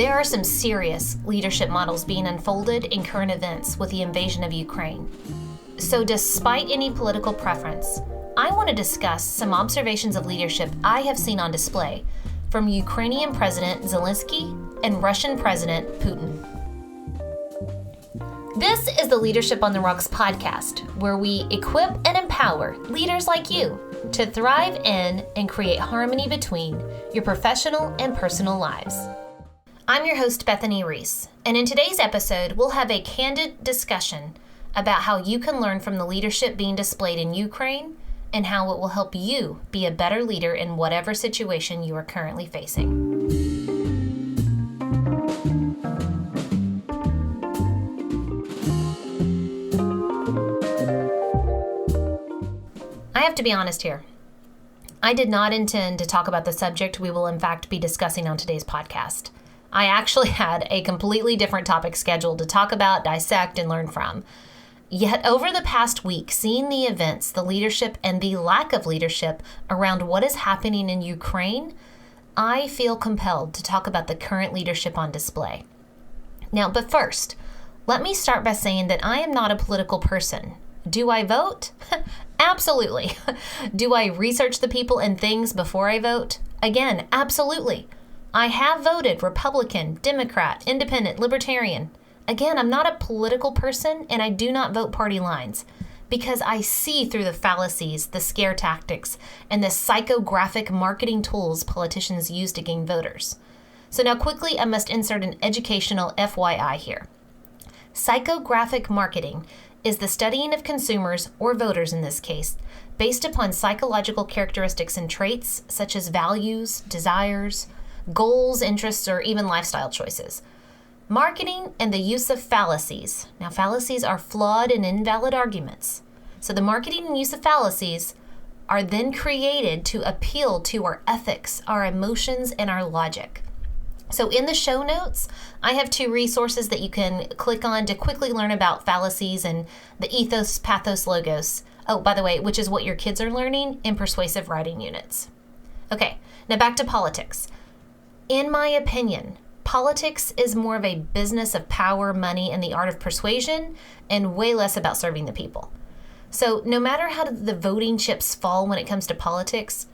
There are some serious leadership models being unfolded in current events with the invasion of Ukraine. So despite any political preference, I want to discuss some observations of leadership I have seen on display from Ukrainian President Zelensky and Russian President Putin. This is the Leadership on the Rocks podcast, where we equip and empower leaders like you to thrive in and create harmony between your professional and personal lives. I'm your host, Bethany Reese, and in today's episode, we'll have a candid discussion about how you can learn from the leadership being displayed in Ukraine and how it will help you be a better leader in whatever situation you are currently facing. I have to be honest here. I did not intend to talk about the subject we will in fact be discussing on today's podcast. I actually had a completely different topic scheduled to talk about, dissect, and learn from. Yet over the past week, seeing the events, the leadership, and the lack of leadership around what is happening in Ukraine, I feel compelled to talk about the current leadership on display. Now, but first, let me start by saying that I am not a political person. Do I vote? Absolutely. Do I research the people and things before I vote? Again, absolutely. I have voted Republican, Democrat, Independent, Libertarian. Again, I'm not a political person and I do not vote party lines because I see through the fallacies, the scare tactics, and the psychographic marketing tools politicians use to gain voters. So now quickly, I must insert an educational FYI here. Psychographic marketing is the studying of consumers, or voters in this case, based upon psychological characteristics and traits such as values, desires, goals, interests, or even lifestyle choices. Marketing and the use of fallacies. Now, fallacies are flawed and invalid arguments. So the marketing and use of fallacies are then created to appeal to our ethics, our emotions, and our logic. So in the show notes, I have 2 resources that you can click on to quickly learn about fallacies and the ethos, pathos, logos. Oh, by the way, which is what your kids are learning in persuasive writing units. Okay, now back to politics. In my opinion, politics is more of a business of power, money, and the art of persuasion, and way less about serving the people. So no matter how the voting chips fall when it comes to politics,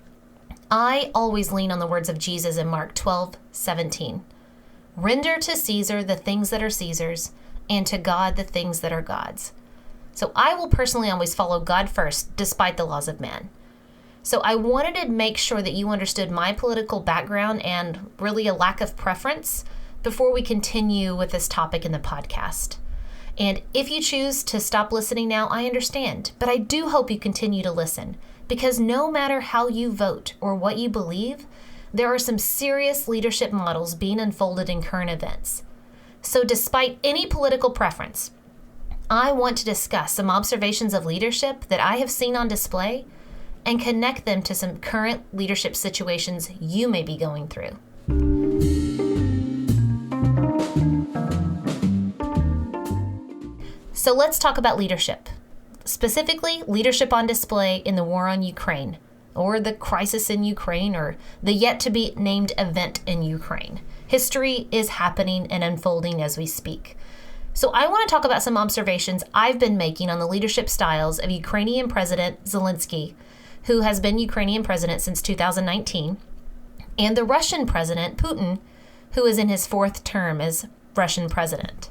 I always lean on the words of Jesus in Mark 12:17. Render to Caesar the things that are Caesar's, and to God the things that are God's. So I will personally always follow God first, despite the laws of man. So I wanted to make sure that you understood my political background and really a lack of preference before we continue with this topic in the podcast. And if you choose to stop listening now, I understand, but I do hope you continue to listen. Because no matter how you vote or what you believe, there are some serious leadership models being unfolded in current events. So despite any political preference, I want to discuss some observations of leadership that I have seen on display and connect them to some current leadership situations you may be going through. So let's talk about leadership. Specifically, leadership on display in the war on Ukraine, or the crisis in Ukraine, or the yet-to-be-named event in Ukraine. History is happening and unfolding as we speak. So I want to talk about some observations I've been making on the leadership styles of Ukrainian President Zelensky, who has been Ukrainian president since 2019, and the Russian President Putin, who is in his 4th term as Russian president.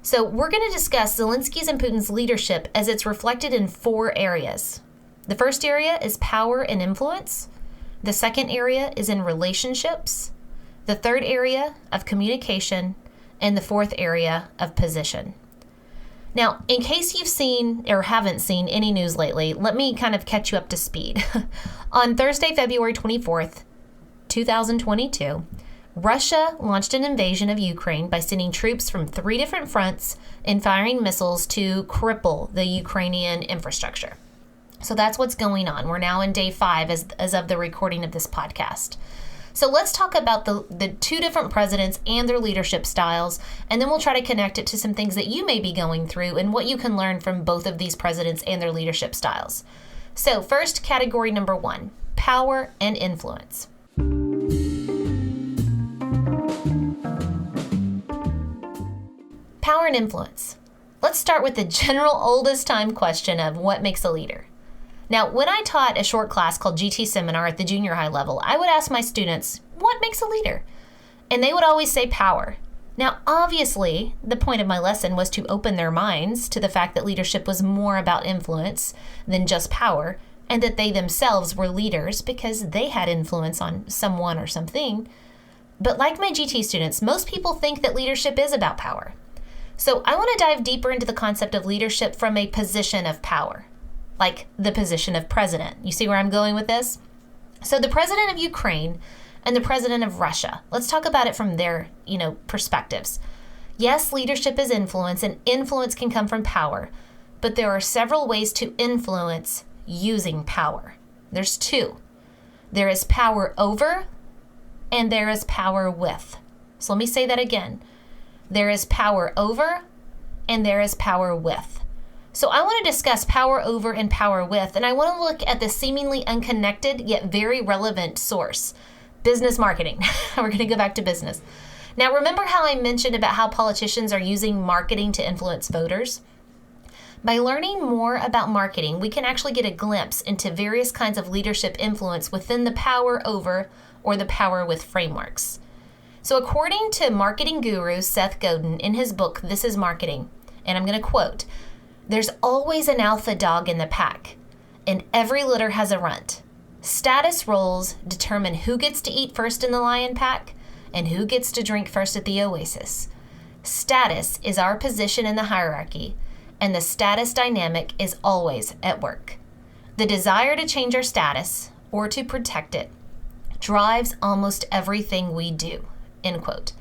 So we're going to discuss Zelensky's and Putin's leadership as it's reflected in 4 areas. The first area is power and influence. The second area is in relationships. The third area of communication. And the 4th area of position. Now, in case you've seen or haven't seen any news lately, let me kind of catch you up to speed. On Thursday, February 24th, 2022, Russia launched an invasion of Ukraine by sending troops from 3 different fronts and firing missiles to cripple the Ukrainian infrastructure. So that's what's going on. We're now in day 5 as of the recording of this podcast. So let's talk about the 2 different presidents and their leadership styles, and then we'll try to connect it to some things that you may be going through and what you can learn from both of these presidents and their leadership styles. So first, category number 1, power and influence. Power and influence. Let's start with the general oldest time question of what makes a leader. Now, when I taught a short class called GT Seminar at the junior high level, I would ask my students, what makes a leader? And they would always say power. Now, obviously, the point of my lesson was to open their minds to the fact that leadership was more about influence than just power, and that they themselves were leaders because they had influence on someone or something. But like my GT students, most people think that leadership is about power. So I want to dive deeper into the concept of leadership from a position of power, like the position of president. You see where I'm going with this? So the president of Ukraine and the president of Russia, let's talk about it from their, perspectives. Yes, leadership is influence, and influence can come from power, but there are several ways to influence using power. There's two. There is power over, and there is power with. So let me say that again. There is power over, and there is power with. So I want to discuss power over and power with, and I want to look at the seemingly unconnected yet very relevant source, business marketing. We're going to go back to business. Now, remember how I mentioned about how politicians are using marketing to influence voters? By learning more about marketing, we can actually get a glimpse into various kinds of leadership influence within the power over or the power with frameworks. So according to marketing guru Seth Godin in his book, This is Marketing, and I'm going to quote, "There's always an alpha dog in the pack, and every litter has a runt. Status roles determine who gets to eat first in the lion pack and who gets to drink first at the oasis. Status is our position in the hierarchy, and the status dynamic is always at work. The desire to change our status or to protect it drives almost everything we do." End quote.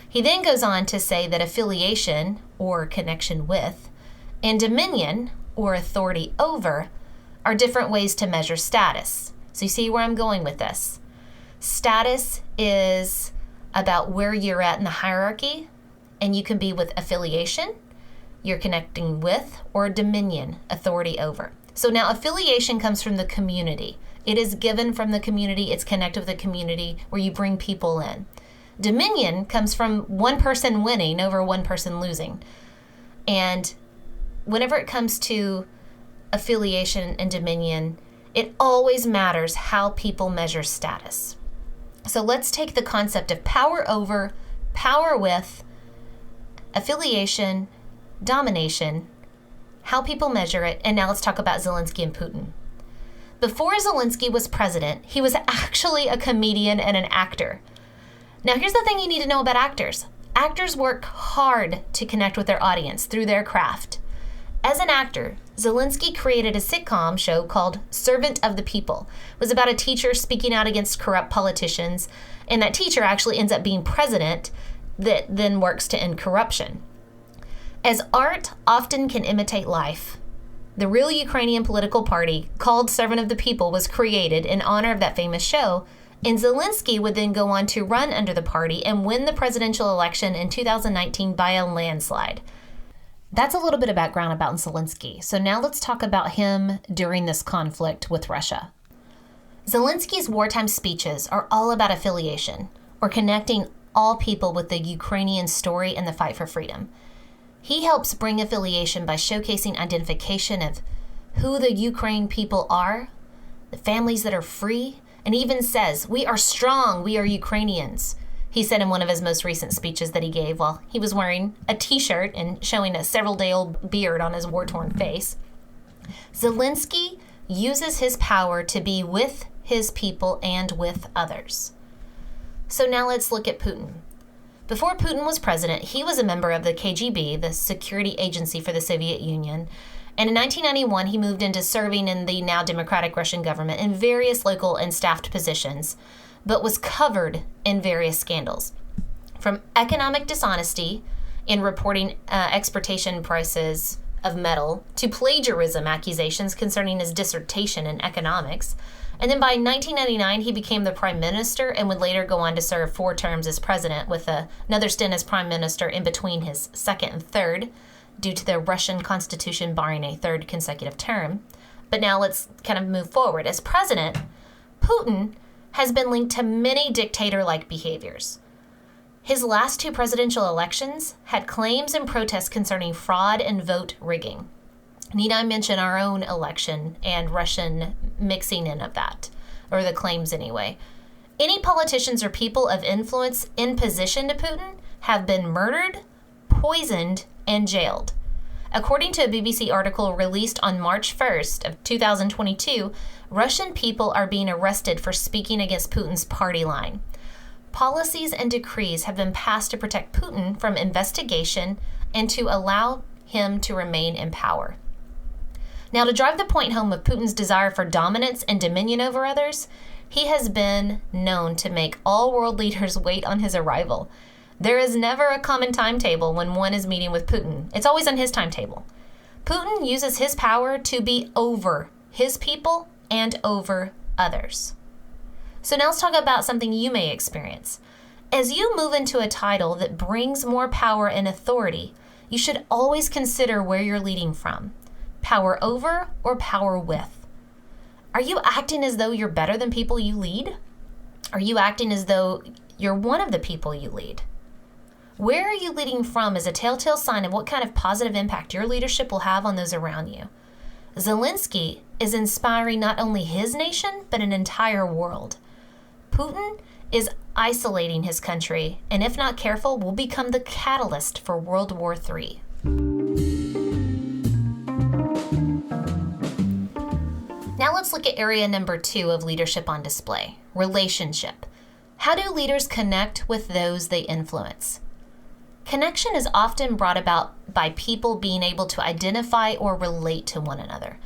He then goes on to say that affiliation, or connection with, and dominion, or authority over, are different ways to measure status. So you see where I'm going with this. Status is about where you're at in the hierarchy, and you can be with affiliation, you're connecting with, or dominion, authority over. So now affiliation comes from the community. It is given from the community. It's connected with the community where you bring people in. Dominion comes from one person winning over one person losing. And whenever it comes to affiliation and dominion, it always matters how people measure status. So let's take the concept of power over, power with, affiliation, domination, how people measure it, and now let's talk about Zelensky and Putin. Before Zelensky was president, he was actually a comedian and an actor. Now, here's the thing you need to know about actors. Actors work hard to connect with their audience through their craft. As an actor, Zelensky created a sitcom show called Servant of the People. It was about a teacher speaking out against corrupt politicians, and that teacher actually ends up being president that then works to end corruption. As art often can imitate life, the real Ukrainian political party called Servant of the People was created in honor of that famous show, and Zelensky would then go on to run under the party and win the presidential election in 2019 by a landslide. That's a little bit of background about Zelensky. So now let's talk about him during this conflict with Russia. Zelensky's wartime speeches are all about affiliation, or connecting all people with the Ukrainian story and the fight for freedom. He helps bring affiliation by showcasing identification of who the Ukraine people are, the families that are free, and even says, "We are strong, we are Ukrainians," he said in one of his most recent speeches that he gave while he was wearing a t-shirt and showing a several-day-old beard on his war-torn face. Zelensky uses his power to be with his people and with others. So now let's look at Putin. Before Putin was president, he was a member of the KGB, the security agency for the Soviet Union, and in 1991 he moved into serving in the now democratic Russian government in various local and staffed positions, but was covered in various scandals. From economic dishonesty in reporting exportation prices of metal to plagiarism accusations concerning his dissertation in economics. And then by 1999, he became the prime minister and would later go on to serve 4 terms as president, with another stint as prime minister in between his second and third, due to the Russian constitution barring a 3rd consecutive term. But now let's kind of move forward. As president, Putin has been linked to many dictator-like behaviors. His last two presidential elections had claims and protests concerning fraud and vote rigging. Need I mention our own election and Russian mixing in of that, or the claims anyway. Any politicians or people of influence in position to Putin have been murdered, poisoned, and jailed. According to a BBC article released on March 1st of 2022, Russian people are being arrested for speaking against Putin's party line. Policies and decrees have been passed to protect Putin from investigation and to allow him to remain in power. Now, to drive the point home of Putin's desire for dominance and dominion over others, he has been known to make all world leaders wait on his arrival. There is never a common timetable when one is meeting with Putin. It's always on his timetable. Putin uses his power to be over his people and over others. So now let's talk about something you may experience. As you move into a title that brings more power and authority, you should always consider where you're leading from. Power over or power with? Are you acting as though you're better than people you lead? Are you acting as though you're one of the people you lead? Where are you leading from is a telltale sign of what kind of positive impact your leadership will have on those around you. Zelensky is inspiring not only his nation, but an entire world. Putin is isolating his country, and if not careful, will become the catalyst for World War III. Now let's look at area number 2 of leadership on display, relationship. How do leaders connect with those they influence? Connection is often brought about by people being able to identify or relate to one another.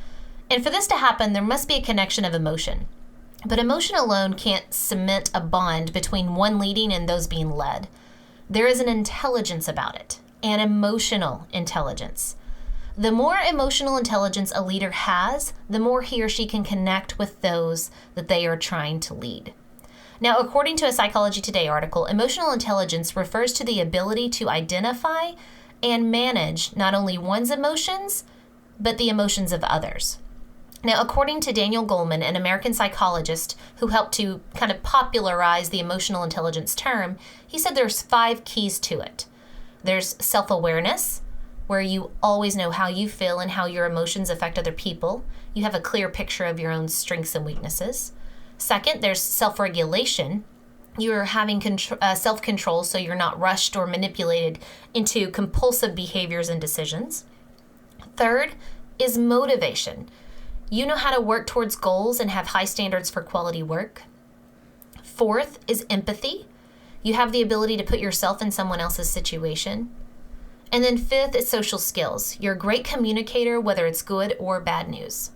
And for this to happen, there must be a connection of emotion. But emotion alone can't cement a bond between one leading and those being led. There is an intelligence about it, an emotional intelligence. The more emotional intelligence a leader has, the more he or she can connect with those that they are trying to lead. Now, according to a Psychology Today article, emotional intelligence refers to the ability to identify and manage not only one's emotions, but the emotions of others. Now, according to Daniel Goleman, an American psychologist who helped to kind of popularize the emotional intelligence term, he said there's 5 keys to it. There's self-awareness, where you always know how you feel and how your emotions affect other people. You have a clear picture of your own strengths and weaknesses. Second, there's self-regulation. You're having self-control, so you're not rushed or manipulated into compulsive behaviors and decisions. Third is motivation. You know how to work towards goals and have high standards for quality work. Fourth is empathy. You have the ability to put yourself in someone else's situation. And then fifth is social skills. You're a great communicator, whether it's good or bad news.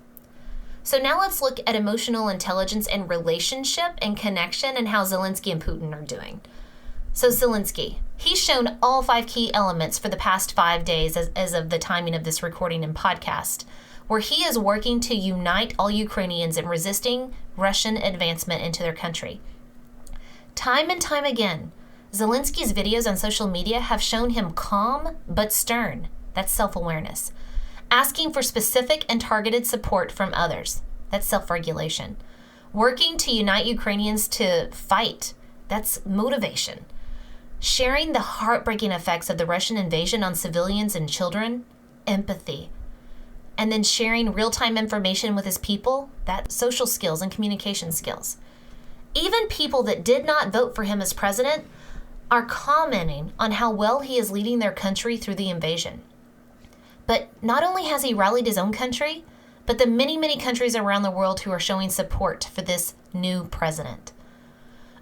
So now let's look at emotional intelligence and relationship and connection and how Zelensky and Putin are doing. So Zelensky, he's shown all 5 key elements for the past 5 days as of the timing of this recording and podcast, where he is working to unite all Ukrainians in resisting Russian advancement into their country. Time and time again, Zelensky's videos on social media have shown him calm but stern. That's self-awareness. Asking for specific and targeted support from others. That's self-regulation. Working to unite Ukrainians to fight. That's motivation. Sharing the heartbreaking effects of the Russian invasion on civilians and children. Empathy. And then sharing real-time information with his people. That's social skills and communication skills. Even people that did not vote for him as president are commenting on how well he is leading their country through the invasion. But not only has he rallied his own country, but the many, many countries around the world who are showing support for this new president.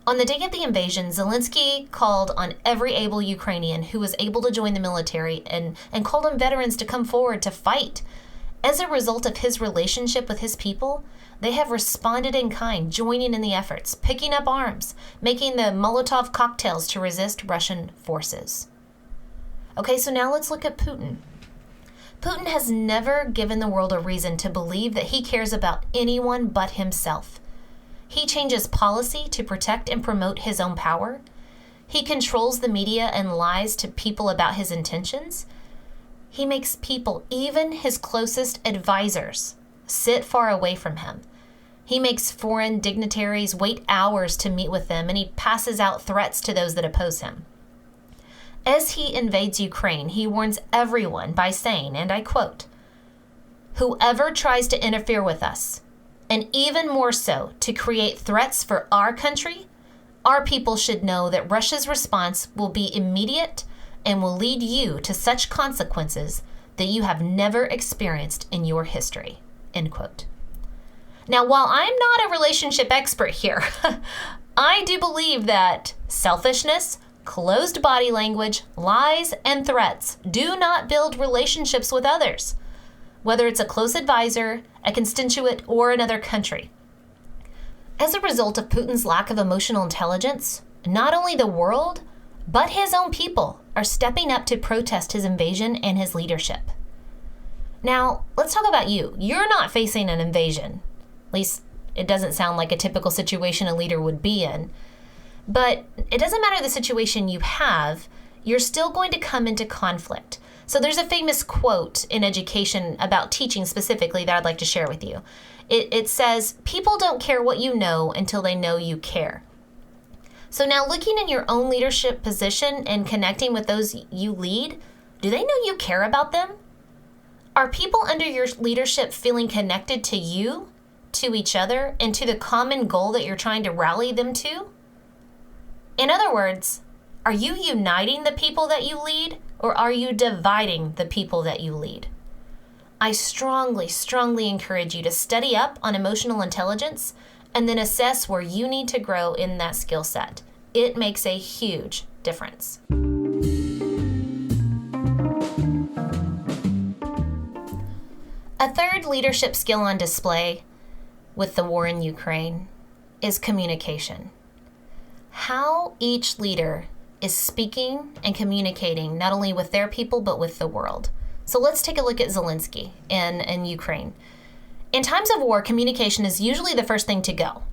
On the day of the invasion, Zelensky called on every able Ukrainian who was able to join the military and called on veterans to come forward to fight. As a result of his relationship with his people, they have responded in kind, joining in the efforts, picking up arms, making the Molotov cocktails to resist Russian forces. Okay, so now let's look at Putin. Putin has never given the world a reason to believe that he cares about anyone but himself. He changes policy to protect and promote his own power. He controls the media and lies to people about his intentions. He makes people, even his closest advisors, sit far away from him. He makes foreign dignitaries wait hours to meet with them, and he passes out threats to those that oppose him. As he invades Ukraine, he warns everyone by saying, and I quote, "Whoever tries to interfere with us, and even more so to create threats for our country, our people should know that Russia's response will be immediate and will lead you to such consequences that you have never experienced in your history," end quote. Now, while I'm not a relationship expert here, I do believe that selfishness, closed body language, lies, and threats do not build relationships with others, whether it's a close advisor, a constituent, or another country. As a result of Putin's lack of emotional intelligence, not only the world, but his own people are stepping up to protest his invasion and his leadership. Now, let's talk about you. You're not facing an invasion. At least, it doesn't sound like a typical situation a leader would be in. But it doesn't matter the situation you have, you're still going to come into conflict. So there's a famous quote in education about teaching specifically that I'd like to share with you. It says, "People don't care what you know until they know you care." So now looking in your own leadership position and connecting with those you lead, do they know you care about them? Are people under your leadership feeling connected to you, to each other, and to the common goal that you're trying to rally them to? In other words, are you uniting the people that you lead, or are you dividing the people that you lead? I strongly, strongly encourage you to study up on emotional intelligence and then assess where you need to grow in that skill set. It makes a huge difference. A third leadership skill on display with the war in Ukraine is communication. How each leader is speaking and communicating not only with their people, but with the world. So let's take a look at Zelensky in Ukraine. In times of war, communication is usually the first thing to go.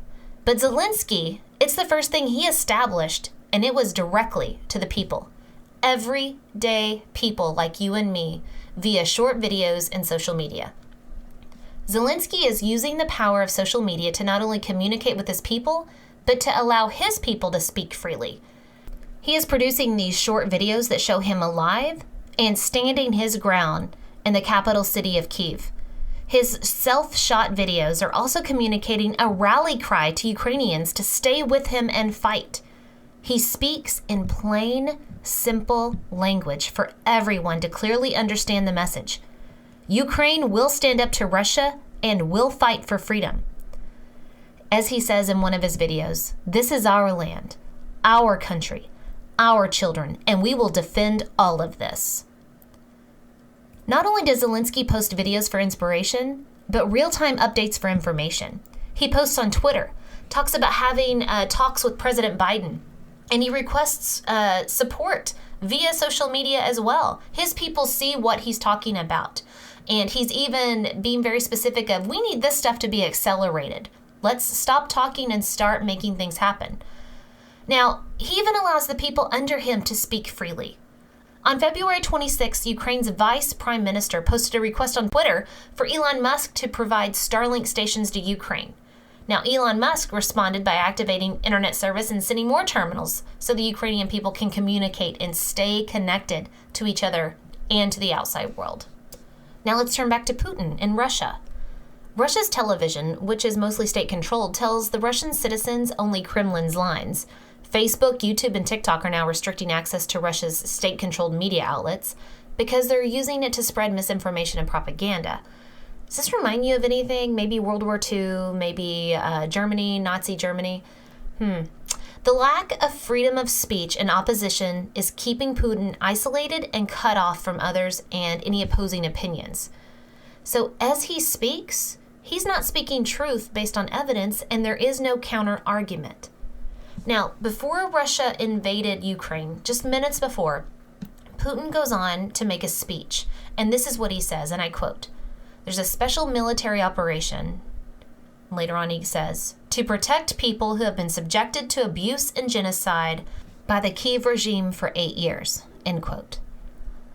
But Zelensky, it's the first thing he established, and it was directly to the people. Everyday people like you and me via short videos and social media. Zelensky is using the power of social media to not only communicate with his people, but to allow his people to speak freely. He is producing these short videos that show him alive and standing his ground in the capital city of Kyiv. His self-shot videos are also communicating a rally cry to Ukrainians to stay with him and fight. He speaks in plain, simple language for everyone to clearly understand the message. Ukraine will stand up to Russia and will fight for freedom. As he says in one of his videos, "This is our land, our country, our children, and we will defend all of this." Not only does Zelensky post videos for inspiration, but real-time updates for information. He posts on Twitter, talks about having talks with President Biden, and he requests support via social media as well. His people see what he's talking about, and he's even being very specific of, we need this stuff to be accelerated. Let's stop talking and start making things happen. Now, he even allows the people under him to speak freely. On February 26, Ukraine's vice prime minister posted a request on Twitter for Elon Musk to provide Starlink stations to Ukraine. Now, Elon Musk responded by activating internet service and sending more terminals so the Ukrainian people can communicate and stay connected to each other and to the outside world. Now let's turn back to Putin in Russia. Russia's television, which is mostly state-controlled, tells the Russian citizens only Kremlin's lines. Facebook, YouTube, and TikTok are now restricting access to Russia's state-controlled media outlets because they're using it to spread misinformation and propaganda. Does this remind you of anything? Maybe World War II, maybe Germany, Nazi Germany? The lack of freedom of speech and opposition is keeping Putin isolated and cut off from others and any opposing opinions. So as he speaks, he's not speaking truth based on evidence, and there is no counter-argument. Now, before Russia invaded Ukraine, just minutes before, Putin goes on to make a speech, and this is what he says, and I quote, "There's a special military operation," later on he says, "to protect people who have been subjected to abuse and genocide by the Kyiv regime for 8 years," end quote.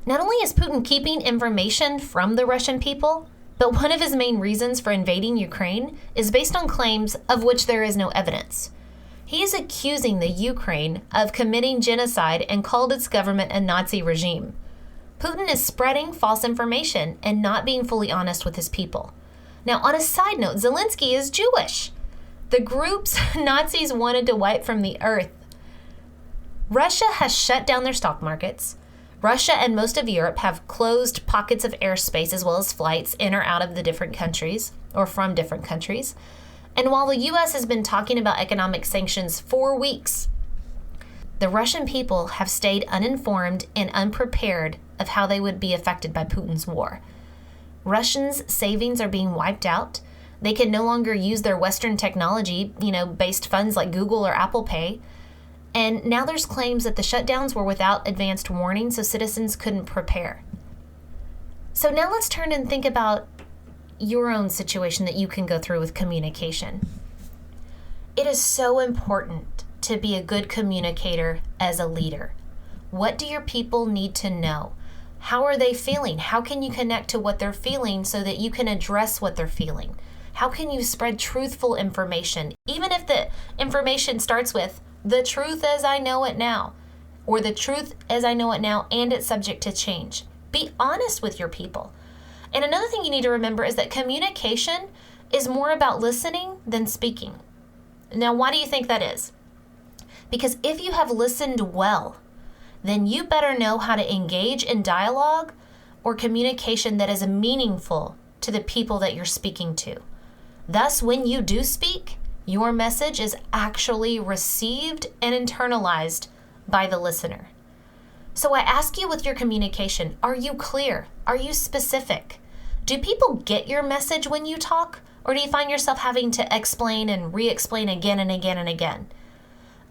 Not only is Putin keeping information from the Russian people, but one of his main reasons for invading Ukraine is based on claims of which there is no evidence. He is accusing the Ukraine of committing genocide and called its government a Nazi regime. Putin is spreading false information and not being fully honest with his people. Now, on a side note, Zelensky is Jewish. The groups Nazis wanted to wipe from the earth. Russia has shut down their stock markets. Russia and most of Europe have closed pockets of airspace as well as flights in or out of the different countries or from different countries. And while the U.S. has been talking about economic sanctions for weeks, the Russian people have stayed uninformed and unprepared of how they would be affected by Putin's war. Russians' savings are being wiped out. They can no longer use their Western technology, based funds like Google or Apple Pay. And now there's claims that the shutdowns were without advanced warning, so citizens couldn't prepare. So now let's turn and think about your own situation that you can go through with communication. It is so important to be a good communicator as a leader. What do your people need to know? How are they feeling? How can you connect to what they're feeling so that you can address what they're feeling? How can you spread truthful information, even if the information starts with the truth as I know it now, or the truth as I know it now and it's subject to change? Be honest with your people. And another thing you need to remember is that communication is more about listening than speaking. Now, why do you think that is? Because if you have listened well, then you better know how to engage in dialogue or communication that is meaningful to the people that you're speaking to. Thus, when you do speak, your message is actually received and internalized by the listener. So I ask you with your communication, are you clear? Are you specific? Do people get your message when you talk? Or do you find yourself having to explain and re-explain again and again and again?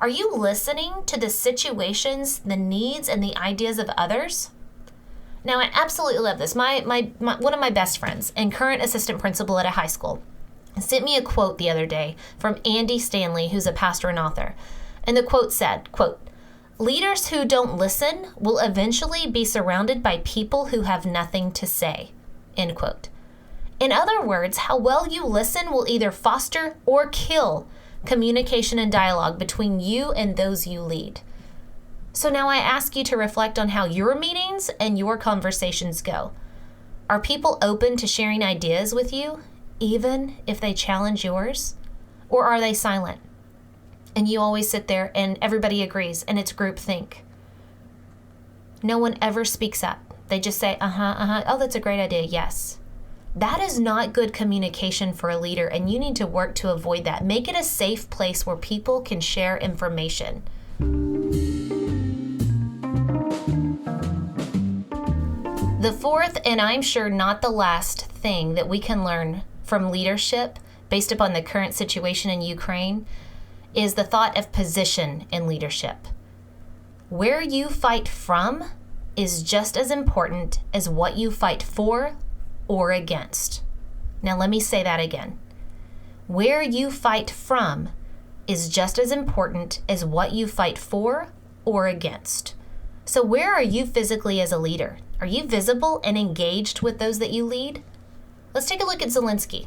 Are you listening to the situations, the needs, and the ideas of others? Now, I absolutely love this. My one of my best friends and current assistant principal at a high school sent me a quote the other day from Andy Stanley, who's a pastor and author. And the quote said, quote, "Leaders who don't listen will eventually be surrounded by people who have nothing to say," end quote. In other words, how well you listen will either foster or kill communication and dialogue between you and those you lead. So now I ask you to reflect on how your meetings and your conversations go. Are people open to sharing ideas with you, even if they challenge yours? Or are they silent? And you always sit there and everybody agrees and it's groupthink. No one ever speaks up. They just say, oh, that's a great idea, yes. That is not good communication for a leader, and you need to work to avoid that. Make it a safe place where people can share information. The fourth, and I'm sure not the last thing that we can learn from leadership based upon the current situation in Ukraine is the thought of position in leadership. Where you fight from is just as important as what you fight for or against. Now let me say that again. Where you fight from is just as important as what you fight for or against. So where are you physically as a leader? Are you visible and engaged with those that you lead? Let's take a look at Zelensky.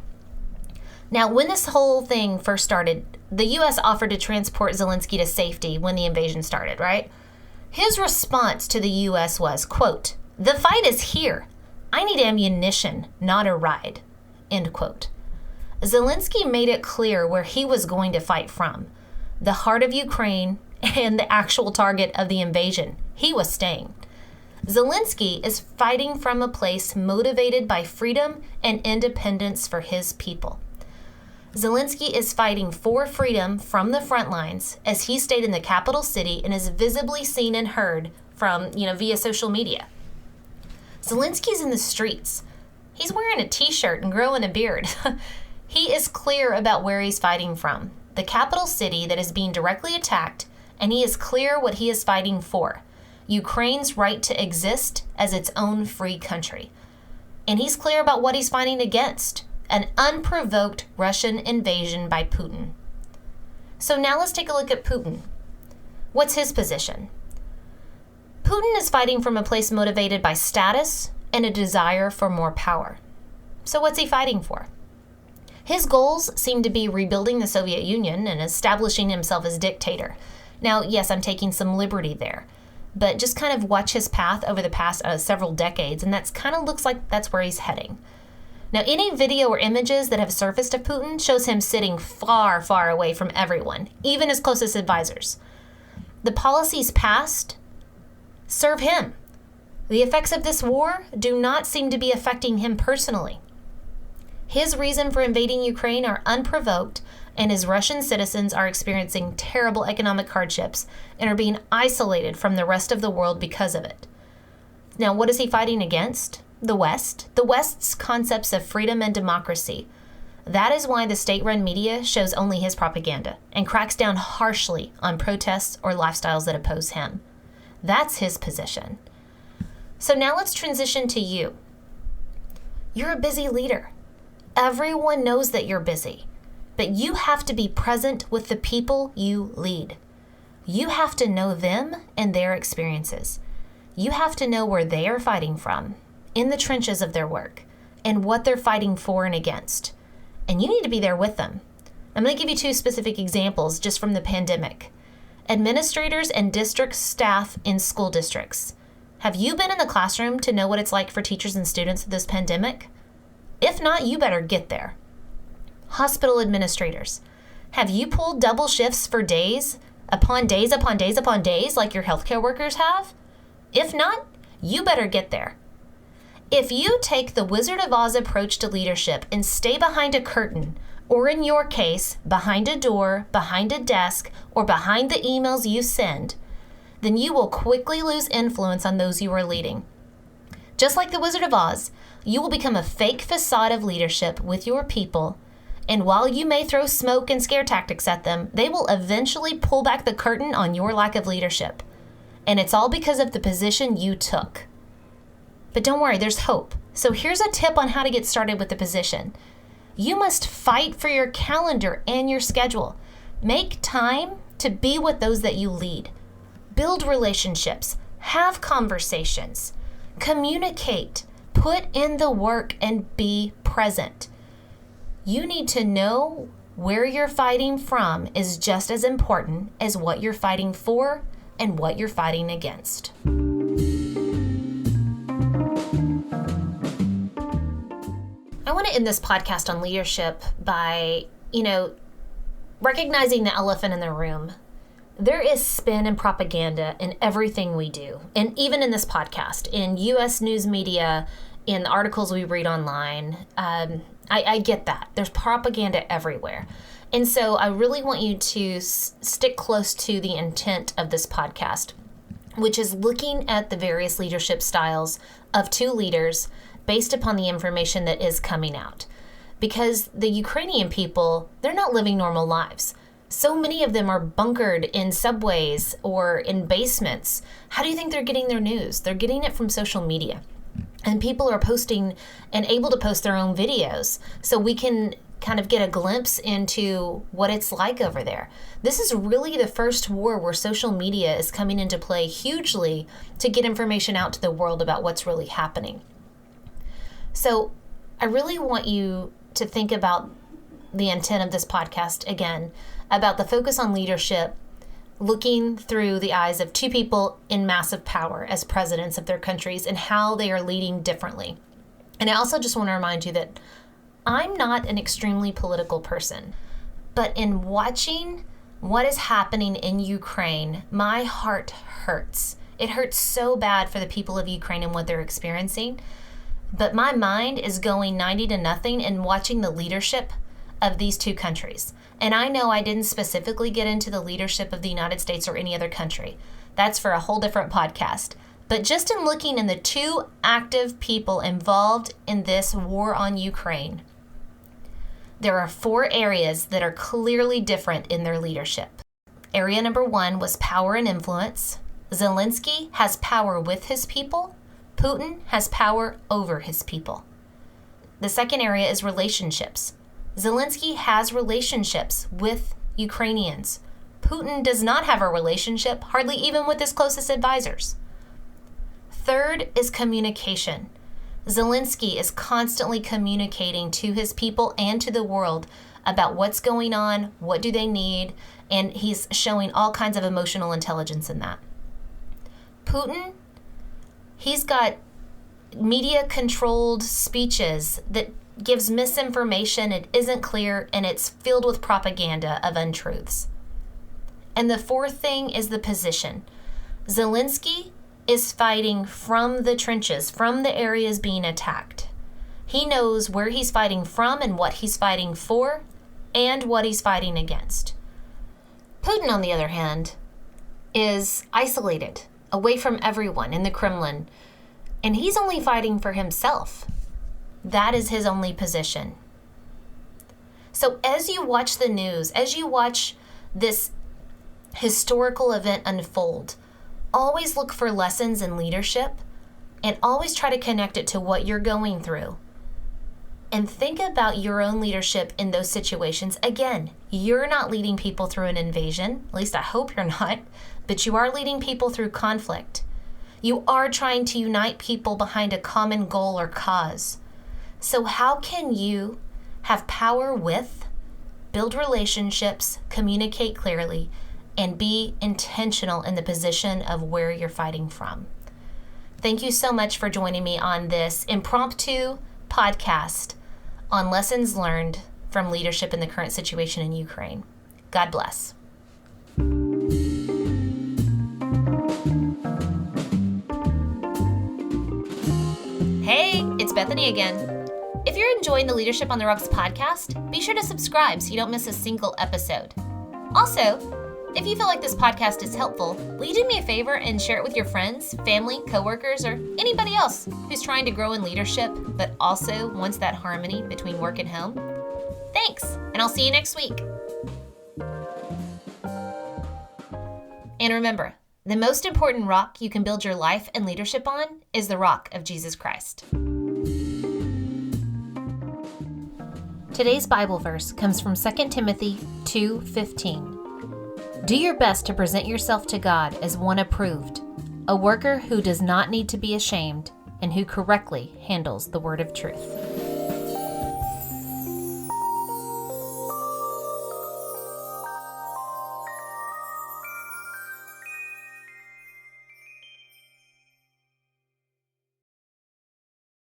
Now, when this whole thing first started, the U.S. offered to transport Zelensky to safety when the invasion started, right? His response to the U.S. was, quote, "The fight is here. I need ammunition, not a ride," end quote. Zelensky made it clear where he was going to fight from, the heart of Ukraine and the actual target of the invasion. He was staying. Zelensky is fighting from a place motivated by freedom and independence for his people. Zelensky is fighting for freedom from the front lines as he stayed in the capital city and is visibly seen and heard from, via social media. Zelensky's in the streets. He's wearing a t-shirt and growing a beard. He is clear about where he's fighting from, the capital city that is being directly attacked, and he is clear what he is fighting for, Ukraine's right to exist as its own free country. And he's clear about what he's fighting against, an unprovoked Russian invasion by Putin. So now let's take a look at Putin. What's his position? Putin is fighting from a place motivated by status and a desire for more power. So what's he fighting for? His goals seem to be rebuilding the Soviet Union and establishing himself as dictator. Now, yes, I'm taking some liberty there, but just kind of watch his path over the past several decades, and that's kind of looks like that's where he's heading. Now, any video or images that have surfaced of Putin shows him sitting far, far away from everyone, even his closest advisors. The policies passed serve him. The effects of this war do not seem to be affecting him personally. His reason for invading Ukraine are unprovoked, and his Russian citizens are experiencing terrible economic hardships and are being isolated from the rest of the world because of it. Now, what is he fighting against? The West. The West's concepts of freedom and democracy. That is why the state-run media shows only his propaganda and cracks down harshly on protests or lifestyles that oppose him. That's his position. So now let's transition to you. You're a busy leader. Everyone knows that you're busy, but you have to be present with the people you lead. You have to know them and their experiences. You have to know where they are fighting from, in the trenches of their work, and what they're fighting for and against. And you need to be there with them. I'm going to give you 2 specific examples just from the pandemic. Administrators and district staff in school districts. Have you been in the classroom to know what it's like for teachers and students of this pandemic? If not, you better get there. Hospital administrators. Have you pulled double shifts for days upon days upon days upon days like your healthcare workers have? If not, you better get there. If you take the Wizard of Oz approach to leadership and stay behind a curtain, or in your case, behind a door, behind a desk, or behind the emails you send, then you will quickly lose influence on those you are leading. Just like the Wizard of Oz, you will become a fake facade of leadership with your people, and while you may throw smoke and scare tactics at them, they will eventually pull back the curtain on your lack of leadership. And it's all because of the position you took. But don't worry, there's hope. So here's a tip on how to get started with the position. You must fight for your calendar and your schedule. Make time to be with those that you lead. Build relationships. Have conversations. Communicate. Put in the work and be present. You need to know where you're fighting from is just as important as what you're fighting for and what you're fighting against. I want to end this podcast on leadership by, recognizing the elephant in the room. There is spin and propaganda in everything we do, and even in this podcast, in U.S. news media, in the articles we read online. I get that. There's propaganda everywhere. And so I really want you to stick close to the intent of this podcast, which is looking at the various leadership styles of 2 leaders based upon the information that is coming out. Because the Ukrainian people, they're not living normal lives. So many of them are bunkered in subways or in basements. How do you think they're getting their news? They're getting it from social media. And people are posting and able to post their own videos so we can kind of get a glimpse into what it's like over there. This is really the first war where social media is coming into play hugely to get information out to the world about what's really happening. So I really want you to think about the intent of this podcast again, about the focus on leadership, looking through the eyes of 2 people in massive power as presidents of their countries and how they are leading differently. And I also just want to remind you that I'm not an extremely political person, but in watching what is happening in Ukraine, my heart hurts. It hurts so bad for the people of Ukraine and what they're experiencing. But my mind is going 90-0 in watching the leadership of these 2 countries. And I know I didn't specifically get into the leadership of the United States or any other country. That's for a whole different podcast. But just in looking in the 2 active people involved in this war on Ukraine, there are 4 areas that are clearly different in their leadership. Area number 1 was power and influence. Zelensky has power with his people. Putin has power over his people. The second area is relationships. Zelensky has relationships with Ukrainians. Putin does not have a relationship, hardly even with his closest advisors. Third is communication. Zelensky is constantly communicating to his people and to the world about what's going on, what do they need, and he's showing all kinds of emotional intelligence in that. Putin, he's got media-controlled speeches that gives misinformation, it isn't clear, and it's filled with propaganda of untruths. And the fourth thing is the position. Zelensky is fighting from the trenches, from the areas being attacked. He knows where he's fighting from and what he's fighting for and what he's fighting against. Putin, on the other hand, is isolated, away from everyone in the Kremlin, and he's only fighting for himself. That is his only position. So as you watch the news, as you watch this historical event unfold, always look for lessons in leadership and always try to connect it to what you're going through. And think about your own leadership in those situations. Again, you're not leading people through an invasion, at least I hope you're not, but you are leading people through conflict. You are trying to unite people behind a common goal or cause. So how can you have power with, build relationships, communicate clearly, and be intentional in the position of where you're fighting from? Thank you so much for joining me on this impromptu podcast on lessons learned from leadership in the current situation in Ukraine. God bless. Hey, it's Bethany again. If you're enjoying the Leadership on the Rocks podcast, be sure to subscribe so you don't miss a single episode. Also, if you feel like this podcast is helpful, will you do me a favor and share it with your friends, family, coworkers, or anybody else who's trying to grow in leadership but also wants that harmony between work and home? Thanks, and I'll see you next week. And remember, the most important rock you can build your life and leadership on is the rock of Jesus Christ. Today's Bible verse comes from 2 Timothy 2:15. Do your best to present yourself to God as one approved, a worker who does not need to be ashamed and who correctly handles the word of truth.